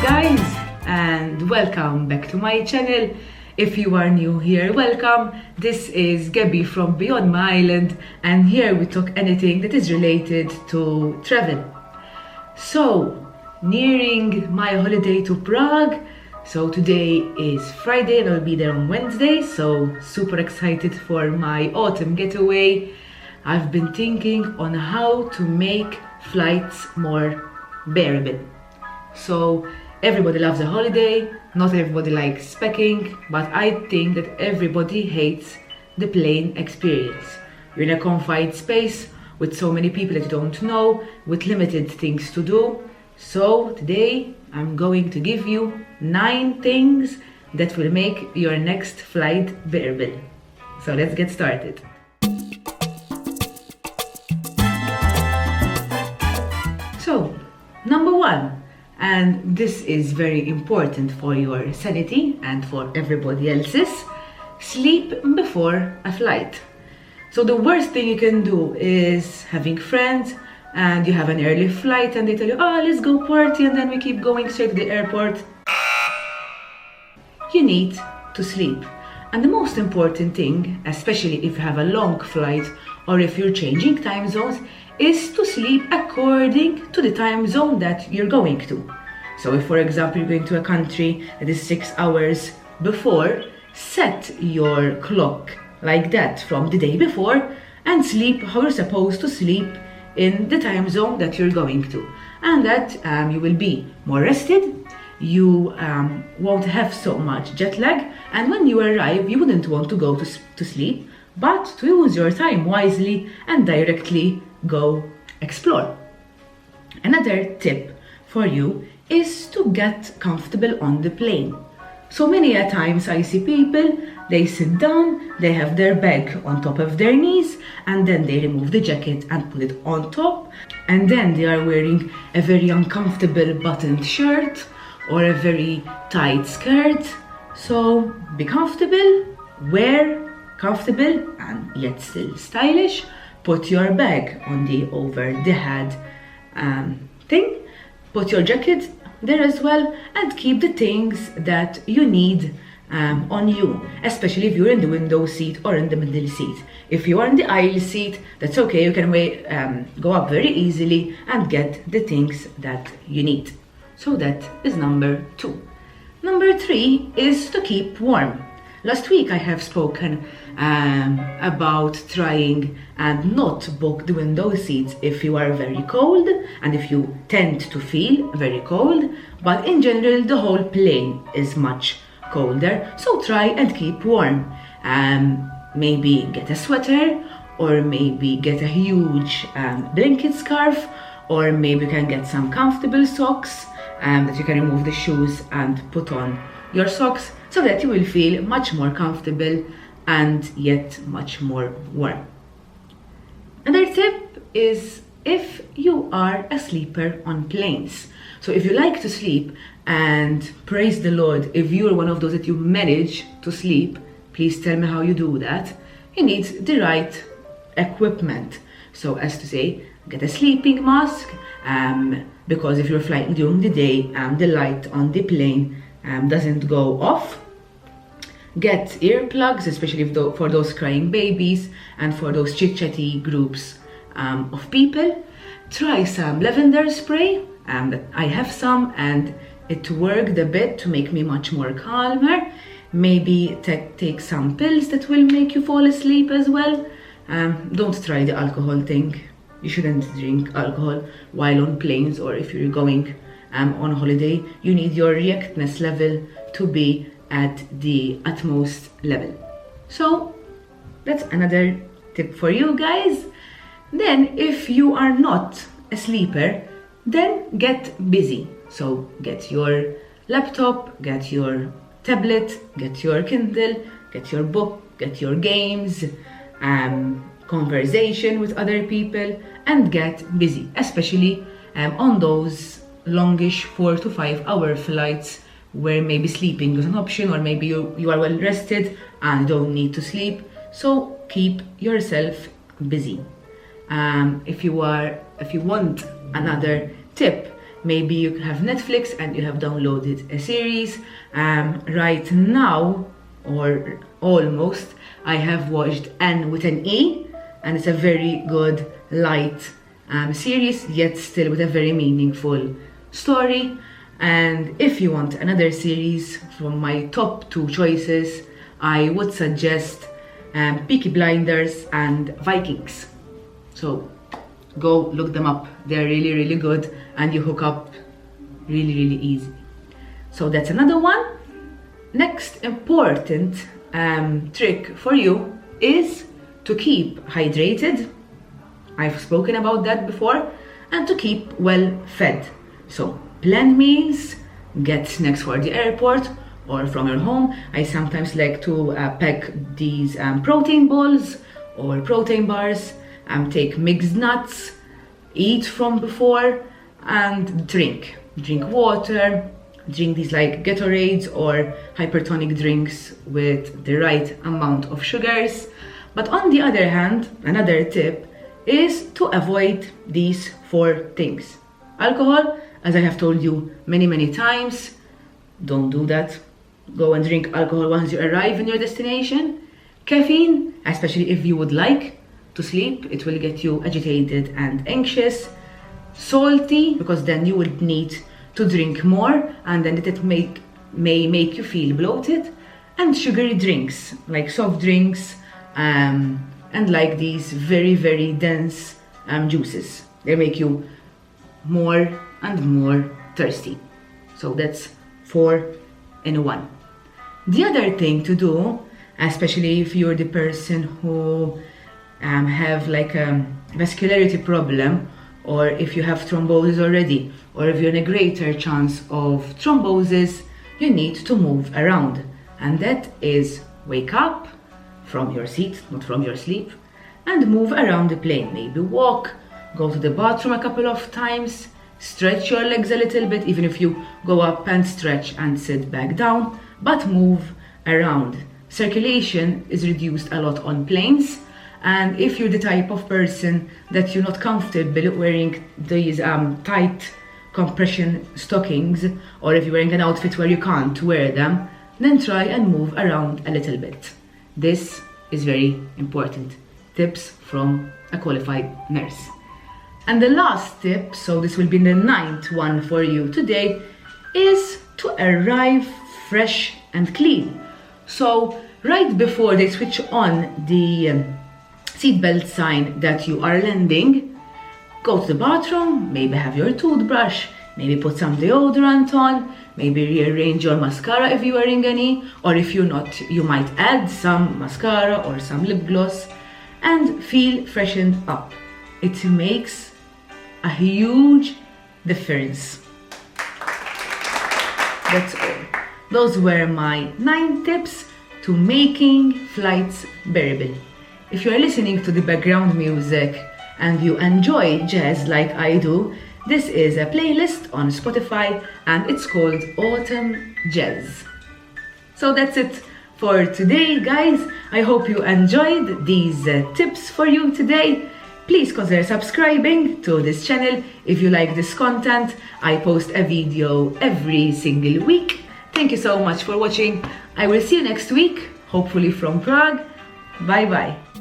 guys, and welcome back to my channel. If you are new here, welcome. This is Gabby from Beyond My Island, and here we talk anything that is related to travel. So, nearing my holiday to Prague. So today is Friday and I'll be there on Wednesday, so super excited for my autumn getaway. I've been thinking on how to make flights more bearable. So everybody loves a holiday, not everybody likes packing, but I think that everybody hates the plane experience. You're in a confined space with so many people that you don't know, with limited things to do. So today I'm going to give you 9 things that will make your next flight bearable. So let's get started. So, number 1, and this is very important for your sanity and for everybody else's, sleep before a flight. So the worst thing you can do is having friends and you have an early flight and they tell you, oh, let's go party, and then we keep going straight to the airport. You need to sleep. And the most important thing, especially if you have a long flight or if you're changing time zones, is to sleep according to the time zone that you're going to. So if, for example, you're going to a country that is 6 hours before, set your clock like that from the day before and sleep how you're supposed to sleep in the time zone that you're going to. And that you will be more rested, you won't have so much jet lag, and when you arrive you wouldn't want to go to sleep, but to use your time wisely and directly go explore. Another tip for you is to get comfortable on the plane. So many a times I see people, they sit down, they have their bag on top of their knees, and then they remove the jacket and put it on top, and then they are wearing a very uncomfortable buttoned shirt or a very tight skirt. So be comfortable, wear comfortable and yet still stylish. Put your bag on the over the head thing, put your jacket there as well, and keep the things that you need on you, especially if you're in the window seat or in the middle seat. If you are in the aisle seat, that's okay, you can go up very easily and get the things that you need. So that is number 2. Number 3 is to keep warm. Last week I have spoken about trying and not book the window seats if you are very cold and if you tend to feel very cold, but in general the whole plane is much colder, so try and keep warm. Maybe get a sweater, or maybe get a huge blanket scarf, or maybe you can get some comfortable socks that you can remove the shoes and put on your socks, so that you will feel much more comfortable and yet much more warm. Another tip is if you are a sleeper on planes. So if you like to sleep, and praise the Lord, if you're one of those that you manage to sleep, please tell me how you do that. You need the right equipment. So as to say, get a sleeping mask, because if you're flying during the day, the light on the plane doesn't go off. Get earplugs, especially for those crying babies and for those chit-chatty groups of people. Try some lavender spray. I have some and it worked a bit to make me much more calmer. Maybe take some pills that will make you fall asleep as well. Don't try the alcohol thing. You shouldn't drink alcohol while on planes, or if you're going on holiday. You need your reactness level to be at the utmost level. So that's another tip for you guys. Then if you are not a sleeper, then get busy. So get your laptop, get your tablet, get your Kindle, get your book, get your games, conversation with other people, and get busy, especially on those longish 4 to 5 hour flights where maybe sleeping is an option, or maybe you are well rested and don't need to sleep. So keep yourself busy. If you want another tip, Maybe you have Netflix and you have downloaded a series. Right now, or almost, I have watched N with an E, and it's a very good light series, yet still with a very meaningful story. And if you want another series from my top 2 choices, I would suggest Peaky Blinders and Vikings. So go look them up. They're really, really good, and you hook up really, really easy. So that's another one. Next important trick for you is to keep hydrated. I've spoken about that before. And to keep well fed. So plan meals, get snacks for the airport or from your home. I sometimes like to pack these protein balls or protein bars, take mixed nuts, eat from before, and drink water, drink these like Gatorades or hypertonic drinks with the right amount of sugars. But on the other hand, another tip is to avoid these 4 things. Alcohol, as I have told you many times, don't do that. Go and drink alcohol once you arrive in your destination. Caffeine, especially if you would like to sleep, it will get you agitated and anxious. Salty, because then you would need to drink more, and then it may make you feel bloated. And sugary drinks, like soft drinks, and like these very dense juices. They make you more and more thirsty. So that's 4 in 1. The other thing to do, especially if you're the person who have like a vascularity problem, or if you have thrombosis already, or if you're in a greater chance of thrombosis, you need to move around. And that is wake up from your seat, not from your sleep, and move around the plane. Maybe walk, go to the bathroom a couple of times, stretch your legs a little bit, even if you go up and stretch and sit back down, but move around. Circulation is reduced a lot on planes, and if you're the type of person that you're not comfortable wearing these tight compression stockings, or if you're wearing an outfit where you can't wear them, then try and move around a little bit. This is very important. Tips from a qualified nurse. And the last tip, so this will be the 9th one for you today, is to arrive fresh and clean. So right before they switch on the seatbelt sign that you are landing, go to the bathroom, maybe have your toothbrush, maybe put some deodorant on, maybe rearrange your mascara if you're wearing any, or if you're not, you might add some mascara or some lip gloss, and feel freshened up. It makes a huge difference. That's all. Those were my 9 tips to making flights bearable. If you are listening to the background music and you enjoy jazz like I do, this is a playlist on Spotify and it's called Autumn Jazz. So that's it for today, guys. I hope you enjoyed these tips for you today. Please consider subscribing to this channel if you like this content. I post a video every single week. Thank you so much for watching. I will see you next week, hopefully from Prague. Bye bye.